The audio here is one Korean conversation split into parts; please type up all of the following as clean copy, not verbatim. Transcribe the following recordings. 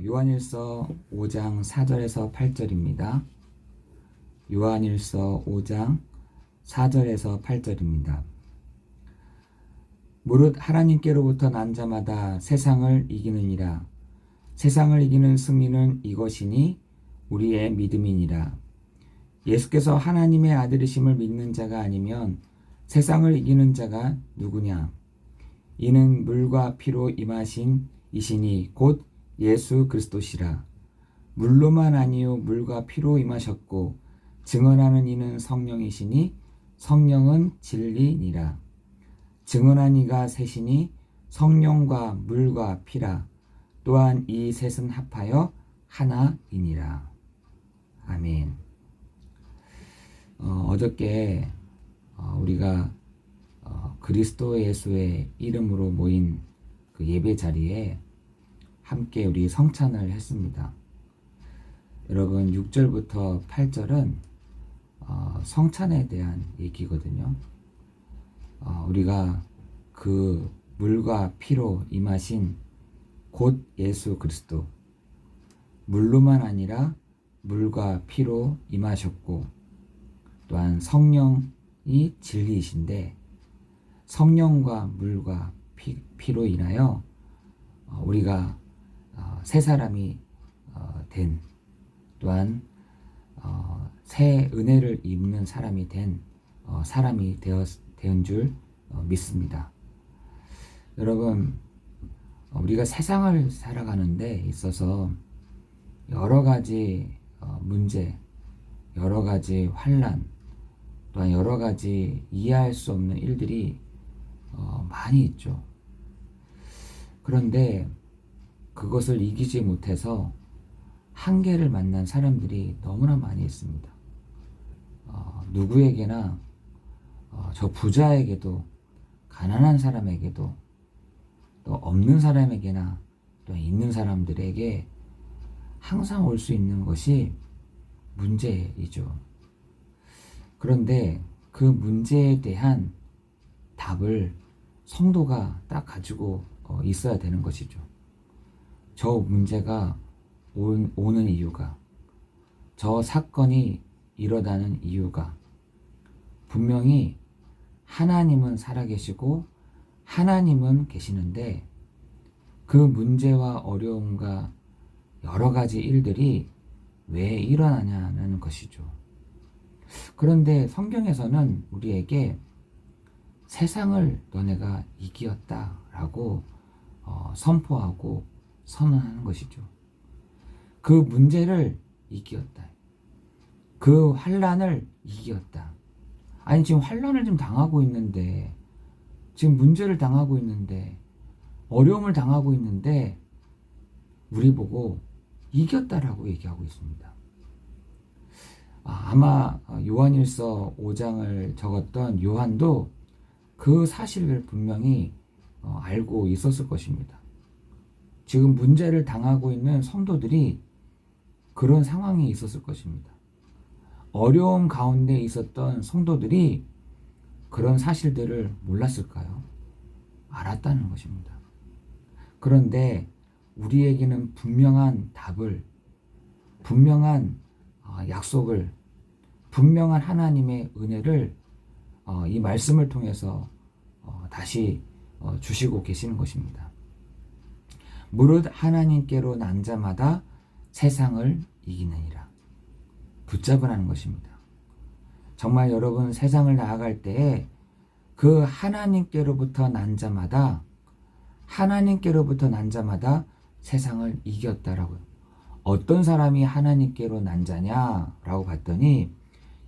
요한일서 5장 4절에서 8절입니다. 요한일서 5장 4절에서 8절입니다. 무릇 하나님께로부터 난 자마다 세상을 이기느니라. 세상을 이기는 승리는 이것이니 우리의 믿음이니라. 예수께서 하나님의 아들이심을 믿는 자가 아니면 세상을 이기는 자가 누구냐? 이는 물과 피로 임하신 이시니 곧 예수 그리스도시라. 물로만 아니요 물과 피로 임하셨고 증언하는 이는 성령이시니 성령은 진리니라. 증언한 이가 셋이니 성령과 물과 피라. 또한 이 셋은 합하여 하나이니라. 아멘. 어저께 우리가 그리스도 예수의 이름으로 모인 그 예배 자리에 함께 우리 성찬을 했습니다. 여러분 6절부터 8절은 성찬에 대한 얘기거든요. 우리가 그 물과 피로 임하신 곧 예수 그리스도, 물로만 아니라 물과 피로 임하셨고 또한 성령이 진리이신데 성령과 물과 피로 인하여 우리가 새 사람이 된, 또한 새 은혜를 입는 사람이 된 사람이 된 줄 믿습니다. 여러분, 우리가 세상을 살아가는 데 있어서 여러 가지 문제, 여러 가지 환난, 또한 여러 가지 이해할 수 없는 일들이 많이 있죠. 그런데 그것을 이기지 못해서 한계를 만난 사람들이 너무나 많이 있습니다. 누구에게나 저 부자에게도 가난한 사람에게도 또 없는 사람에게나 또 있는 사람들에게 항상 올 수 있는 것이 문제이죠. 그런데 그 문제에 대한 답을 성도가 딱 가지고 있어야 되는 것이죠. 저 문제가 오는 이유가, 저 사건이 일어나는 이유가 분명히 하나님은 살아계시고 하나님은 계시는데 그 문제와 어려움과 여러 가지 일들이 왜 일어나냐는 것이죠. 그런데 성경에서는 우리에게 세상을 너네가 이기었다라고 선포하고 선언하는 것이죠. 그 문제를 이기었다. 그 환난을 이기었다. 아니 지금 환난을 좀 당하고 있는데, 지금 문제를 당하고 있는데, 어려움을 당하고 있는데 우리 보고 이겼다라고 얘기하고 있습니다. 아마 요한일서 5장을 적었던 요한도 그 사실을 분명히 알고 있었을 것입니다. 지금 문제를 당하고 있는 성도들이 그런 상황이 있었을 것입니다. 어려움 가운데 있었던 성도들이 그런 사실들을 몰랐을까요? 알았다는 것입니다. 그런데 우리에게는 분명한 답을, 분명한 약속을, 분명한 하나님의 은혜를 이 말씀을 통해서 다시 주시고 계시는 것입니다. 무릇 하나님께로 난 자마다 세상을 이기느니라. 붙잡으라는 것입니다. 정말 여러분 세상을 나아갈 때에 그 하나님께로부터 난 자마다 세상을 이겼다라고요. 어떤 사람이 하나님께로 난 자냐라고 봤더니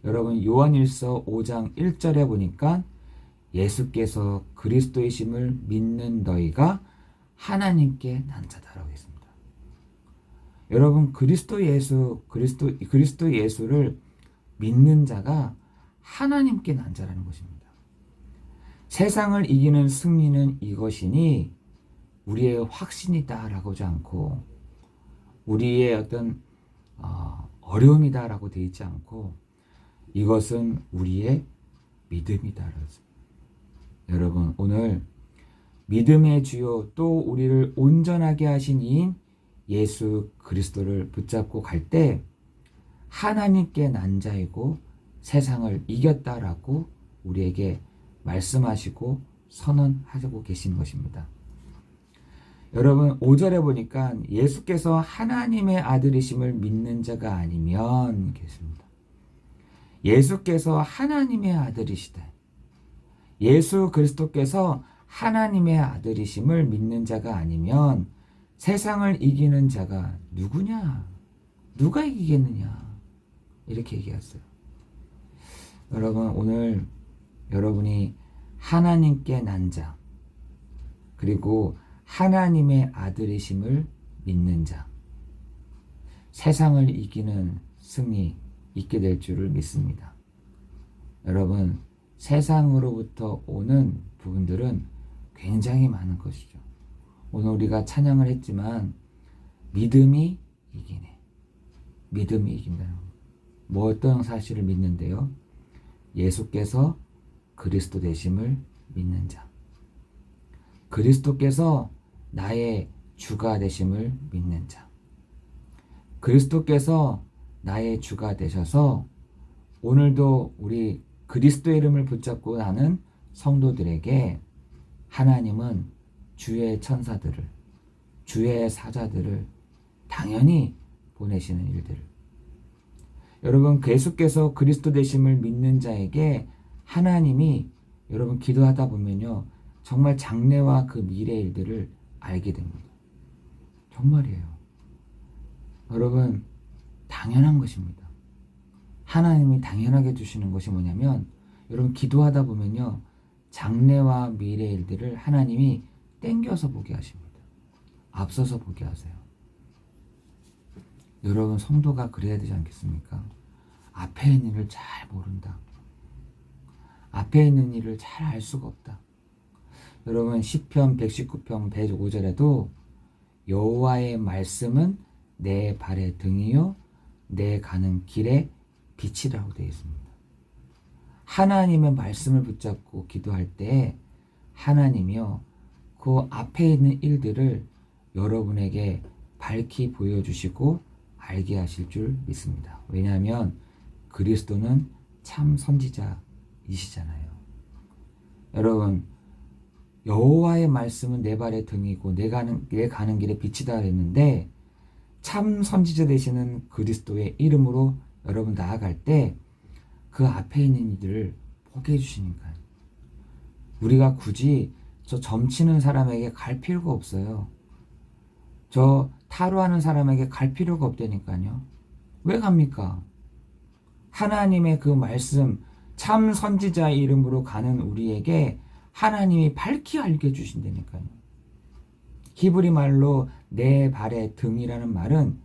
여러분 요한일서 5장 1절에 보니까 예수께서 그리스도이심을 믿는 너희가 하나님께 난 자다라고 했습니다. 여러분 그리스도 예수를 믿는 자가 하나님께 난 자라는 것입니다. 세상을 이기는 승리는 이것이니 우리의 확신이다라고 하지 않고 우리의 어떤 어려움이다라고 되어 있지 않고 이것은 우리의 믿음이다라고 했습니다. 여러분 오늘 믿음의 주요 또 우리를 온전하게 하신 이인 예수 그리스도를 붙잡고 갈 때 하나님께 난 자이고 세상을 이겼다라고 우리에게 말씀하시고 선언하고 계신 것입니다. 여러분 5절에 보니까 예수께서 하나님의 아들이심을 믿는 자가 아니면 계십니다. 예수께서 하나님의 아들이시다. 예수 그리스도께서 하나님의 아들이심을 믿는 자가 아니면 세상을 이기는 자가 누구냐? 누가 이기겠느냐? 이렇게 얘기했어요. 여러분 오늘 여러분이 하나님께 난 자, 그리고 하나님의 아들이심을 믿는 자, 세상을 이기는 승리 있게 될 줄을 믿습니다. 여러분 세상으로부터 오는 부분들은 굉장히 많은 것이죠. 오늘 우리가 찬양을 했지만 믿음이 이기네. 믿음이 이긴다. 뭐 어떤 사실을 믿는데요? 예수께서 그리스도 되심을 믿는 자. 그리스도께서 나의 주가 되심을 믿는 자. 그리스도께서 나의 주가 되셔서 오늘도 우리 그리스도의 이름을 붙잡고 나는 성도들에게 하나님은 주의 천사들을, 주의 사자들을 당연히 보내시는 일들을. 여러분 예수께서 그리스도 되심을 믿는 자에게 하나님이 여러분 기도하다 보면요 정말 장래와 그 미래 일들을 알게 됩니다. 정말이에요. 여러분 당연한 것입니다. 하나님이 당연하게 주시는 것이 뭐냐면 여러분 기도하다 보면요 장래와 미래 일들을 하나님이 땡겨서 보게 하십니다. 앞서서 보게 하세요. 여러분 성도가 그래야 되지 않겠습니까? 앞에 있는 일을 잘 모른다. 앞에 있는 일을 잘 알 수가 없다. 여러분 시편 119편 105절에도 여호와의 말씀은 내 발의 등이요 내 가는 길에 빛이라고 되어 있습니다. 하나님의 말씀을 붙잡고 기도할 때 하나님이요 그 앞에 있는 일들을 여러분에게 밝히 보여주시고 알게 하실 줄 믿습니다. 왜냐하면 그리스도는 참 선지자이시잖아요. 여러분 여호와의 말씀은 내 발의 등이고 내 가는 길에 빛이다 그랬는데 참 선지자 되시는 그리스도의 이름으로 여러분 나아갈 때 그 앞에 있는 이들을 보게 해주시니까요. 우리가 굳이 저 점치는 사람에게 갈 필요가 없어요. 저 타로하는 사람에게 갈 필요가 없다니까요. 왜 갑니까? 하나님의 그 말씀 참 선지자의 이름으로 가는 우리에게 하나님이 밝히 알게 해주신다니까요. 히브리 말로 내 발의 등이라는 말은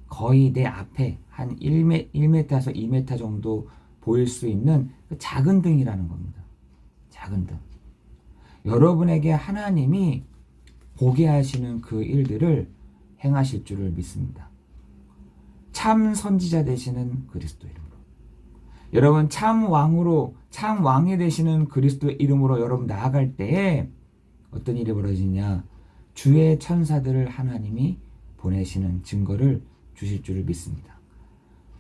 거의 내 앞에 한 1m에서 2m 정도 보일 수 있는 그 작은 등이라는 겁니다. 작은 등. 여러분에게 하나님이 보게 하시는 그 일들을 행하실 줄을 믿습니다. 참 선지자 되시는 그리스도 이름으로. 여러분 참 왕이 되시는 그리스도의 이름으로 여러분 나아갈 때에 어떤 일이 벌어지냐? 주의 천사들을 하나님이 보내시는 증거를 주실 줄을 믿습니다.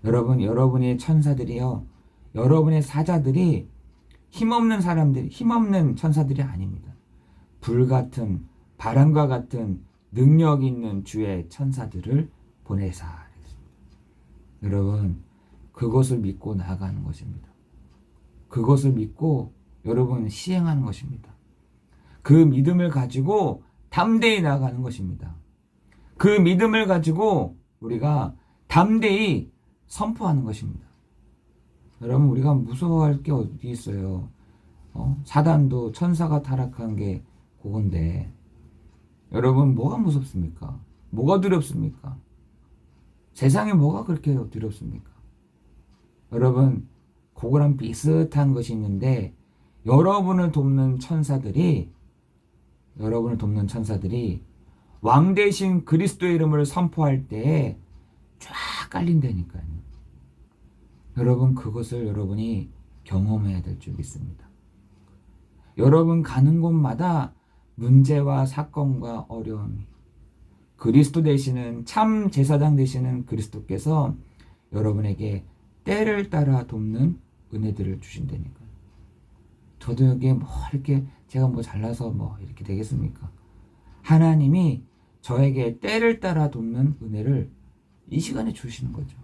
여러분, 여러분의 천사들이요, 여러분의 사자들이 힘없는 사람들, 힘없는 천사들이 아닙니다. 불같은 바람과 같은 능력 있는 주의 천사들을 보내사. 여러분, 그것을 믿고 나아가는 것입니다. 그것을 믿고 여러분 시행하는 것입니다. 그 믿음을 가지고 담대히 나아가는 것입니다. 그 믿음을 가지고 우리가 담대히 선포하는 것입니다. 여러분 우리가 무서워할 게 어디 있어요? 사단도 천사가 타락한 게 그건데 여러분 뭐가 무섭습니까? 뭐가 두렵습니까? 세상에 뭐가 그렇게 두렵습니까? 여러분 그거랑 비슷한 것이 있는데 여러분을 돕는 천사들이 왕 대신 그리스도의 이름을 선포할 때에 쫙 깔린다니까요. 여러분 그것을 여러분이 경험해야 될 줄 믿습니다. 여러분 가는 곳마다 문제와 사건과 어려움이 그리스도 되시는 참 제사장 되시는 그리스도께서 여러분에게 때를 따라 돕는 은혜들을 주신다니까요. 저도 여기에 뭐 이렇게 제가 뭐 잘나서 뭐 이렇게 되겠습니까? 하나님이 저에게 때를 따라 돕는 은혜를 이 시간에 주시는 거죠.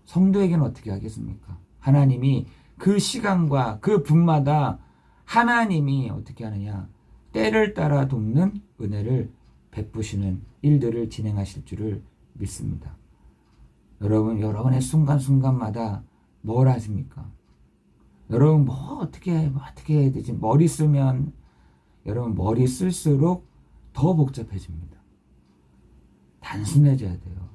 성도에게는 어떻게 하겠습니까? 하나님이 그 시간과 그 분마다 하나님이 어떻게 하느냐? 때를 따라 돕는 은혜를 베푸시는 일들을 진행하실 줄을 믿습니다. 여러분, 여러분의 순간순간마다 뭘 하십니까? 여러분, 어떻게 해야 되지? 머리 쓰면, 여러분, 머리 쓸수록 더 복잡해집니다. 단순해져야 돼요.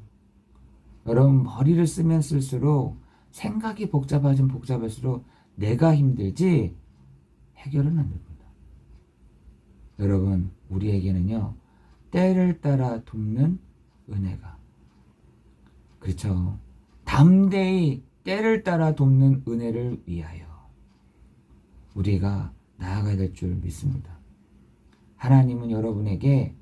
여러분, 머리를 쓰면 쓸수록 생각이 복잡할수록 내가 힘들지 해결은 안 됩니다. 여러분, 우리에게는요, 때를 따라 돕는 은혜가, 그렇죠. 담대히 때를 따라 돕는 은혜를 위하여 우리가 나아가야 될 줄 믿습니다. 하나님은 여러분에게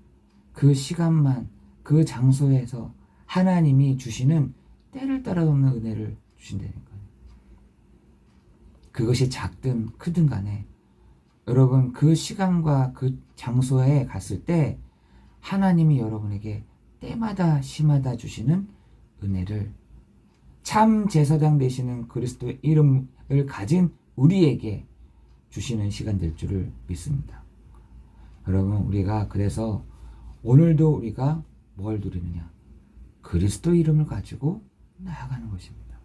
그 시간만, 그 장소에서 하나님이 주시는 때를 따라 돕는 은혜를 주신다니까요. 그것이 작든 크든 간에 여러분 그 시간과 그 장소에 갔을 때 하나님이 여러분에게 때마다 시마다 주시는 은혜를 참 제사장 되시는 그리스도의 이름을 가진 우리에게 주시는 시간 될 줄을 믿습니다. 여러분, 우리가 그래서 오늘도 우리가 뭘 누리느냐? 그리스도 이름을 가지고 나아가는 것입니다.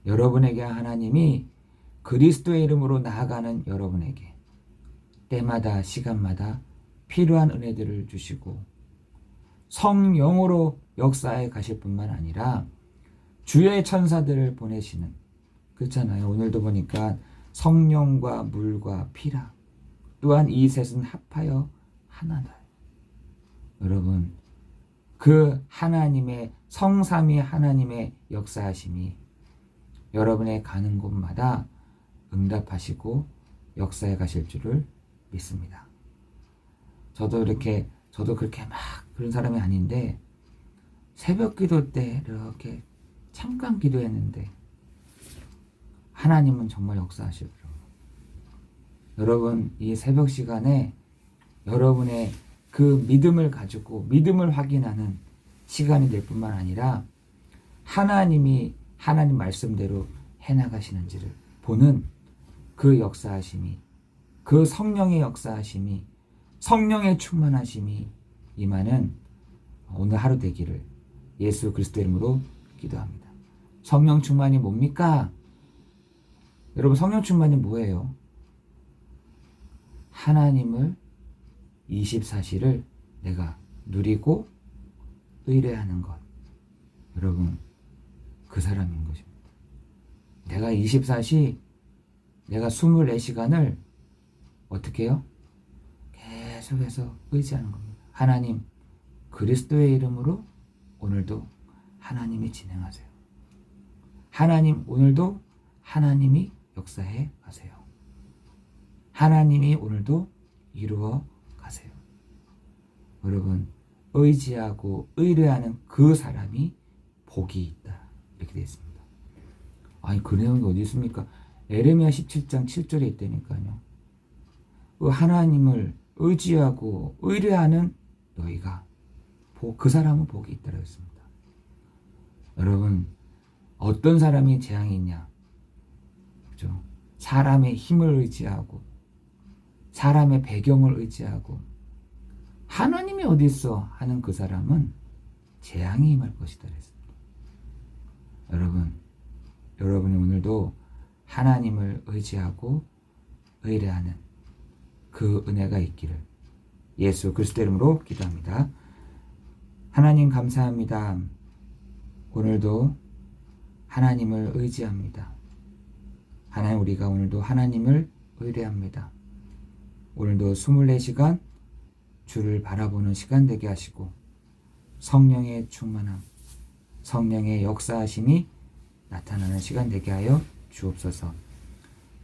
여러분에게 하나님이 그리스도의 이름으로 나아가는 여러분에게 때마다 시간마다 필요한 은혜들을 주시고 성령으로 역사에 가실 뿐만 아니라 주의 천사들을 보내시는, 그렇잖아요. 오늘도 보니까 성령과 물과 피라, 또한 이 셋은 합하여 하나다. 여러분, 그 하나님의 성삼위 하나님의 역사하심이 여러분의 가는 곳마다 응답하시고 역사에 가실 줄을 믿습니다. 저도 그렇게 막 그런 사람이 아닌데 새벽 기도 때 이렇게 잠깐 기도했는데 하나님은 정말 역사하시더라고요. 여러분, 이 새벽 시간에 여러분의 그 믿음을 가지고 믿음을 확인하는 시간이 될 뿐만 아니라 하나님이 하나님 말씀대로 해나가시는지를 보는 그 역사하심이, 그 성령의 역사하심이, 성령의 충만하심이 임하는 오늘 하루 되기를 예수 그리스도 이름으로 기도합니다. 성령 충만이 뭡니까? 여러분, 성령 충만이 뭐예요? 하나님을 24시를 내가 누리고 의뢰하는 것. 여러분, 그 사람인 것입니다. 내가 24시, 내가 24시간을 어떻게 해요? 계속해서 의지하는 겁니다. 하나님, 그리스도의 이름으로 오늘도 하나님이 진행하세요. 하나님, 오늘도 하나님이 역사해 가세요. 하나님이 오늘도 이루어 가세요. 여러분, 의지하고 의뢰하는 그 사람이 복이 있다. 이렇게 되어 있습니다. 아니, 그 내용이 어디 있습니까? 에레미야 17장 7절에 있다니까요. 그 하나님을 의지하고 의뢰하는 너희가 그 사람은 복이 있다고 했습니다. 여러분, 어떤 사람이 재앙이 있냐? 그렇죠? 사람의 힘을 의지하고 사람의 배경을 의지하고 하나님이 어디 있어 하는 그 사람은 재앙이 임할 것이다 그랬습니다. 여러분이 오늘도 하나님을 의지하고 의뢰하는 그 은혜가 있기를 예수 그리스도 이름으로 기도합니다. 하나님 감사합니다. 오늘도 하나님을 의지합니다. 하나님, 우리가 오늘도 하나님을 의뢰합니다. 오늘도 24시간 주를 바라보는 시간 되게 하시고 성령의 충만함, 성령의 역사하심이 나타나는 시간 되게 하여 주옵소서.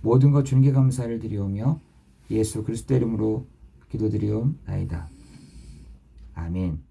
모든 것 주님께 감사를 드리오며 예수 그리스도 이름으로 기도드리옵나이다. 아멘.